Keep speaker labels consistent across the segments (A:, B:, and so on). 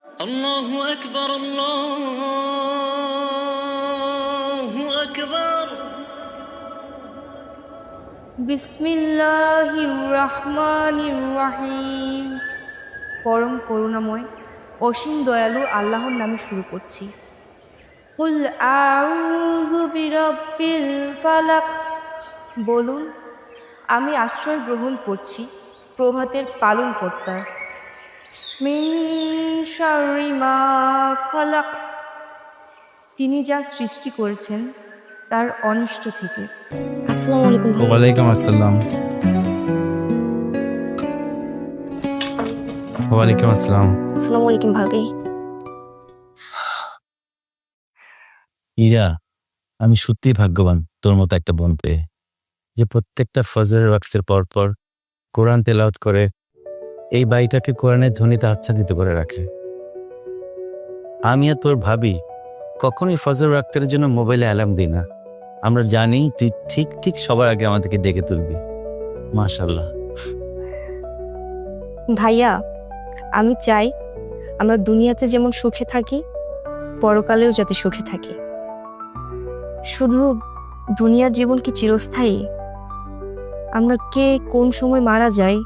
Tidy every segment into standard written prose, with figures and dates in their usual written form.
A: আল্লাহু আকবার, আল্লাহু আকবার।
B: বিসমিল্লাহির রহমানির রহিম। পরম করুণাময় অসীম দয়ালু আল্লাহর নামে শুরু করছি। কুল আউযু বিরাব্বিল ফালাক। বলুন, আমি আশ্রয় গ্রহণ করছি প্রভাতের পালনকর্তার। মিন শাররি মা খালাক। তিনি যা সৃষ্টি করেছেন তার অনিষ্ট থেকে। আসসালামু আলাইকুম।
C: ওয়ালাইকুম আসসালাম। ওয়ালাইকুম আসসালাম।
B: আসসালামু আলাইকুম ভাবি।
C: ইরা, আমি সত্যিই ভাগ্যবান তোর মতো একটা বোন পেয়ে, যে প্রত্যেকটা ফজরের ওয়াক্তের পর পর কোরআন তেলাওয়াত করে এই বাড়িটাকে কোরআনের ধ্বনিতে আচ্ছাদিত করে রাখে। আমি আর তোর ভাবি কখনোই ফজর ওয়াক্তের জন্য মোবাইলে অ্যালার্ম দিই না। আমরা জানি তুই ঠিক ঠিক সবার আগে আমাদেরকে ডেকে তুলবি। মাশাআল্লাহ।
B: ভাইয়া, আমি চাই আমরা দুনিয়াতে যেমন সুখে থাকি, পরকালেও যাতে সুখে থাকি। শুধু দুনিয়ার জীবন কি চিরস্থায়ী? আমরা কে কোন সময় মারা যাই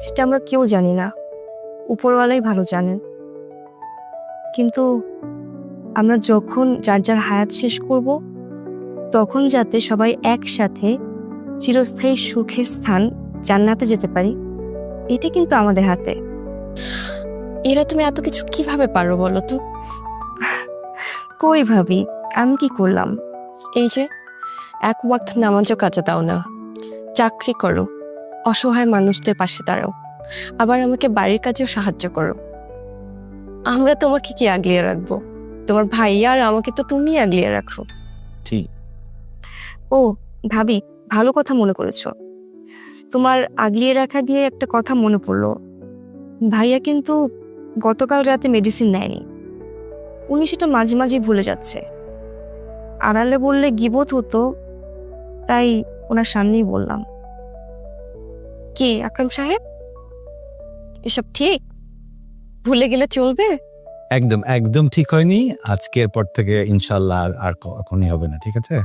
B: সেটা আমরা কেউ জানি না, উপরওয়ালাই ভালো জানেন। কিন্তু আমরা যখন যার যার হায়াত শেষ করব, তখন যাতে সবাই একসাথে চিরস্থায়ী সুখের স্থান জান্নাতে যেতে পারি, এটা কিন্তু আমাদের হাতে।
D: এরা তুমি এত কিছু কিভাবে পারো বলো তো?
B: কই ভাবি, আমি কি করলাম?
D: এই যে এক ওয়াক্ত নামাজও কাজে দাও না, চাকরি করো, অসহায় মানুষদের পাশে দাঁড়াও, আবার আমাকে বাড়ির কাজেও সাহায্য করো। আমরা তোমাকে কি আগলিয়ে রাখবো? তোমার ভাইয়া আর আমাকে তো তুমি আগলিয়ে রাখো।
C: ঠিক।
B: ও ভাবি, ভালো কথা মনে করেছো। তোমার আগলিয়ে রাখা দিয়ে একটা কথা মনে পড়লো। ভাইয়া কিন্তু গতকাল রাতে মেডিসিন নেয়নি। উনি সেটা মাঝে মাঝে ভুলে যাচ্ছে। আড়ালে বললে গিবত হতো, তাই ওনার সামনেই বললাম।
D: কি আকরাম সাহেব, এসব ঠিক? ভুলে গেলে চলবে?
C: একদম একদম ঠিক হয়নি। আজকের পর থেকে ইনশাল্লাহ আর কখনই হবে না, ঠিক আছে?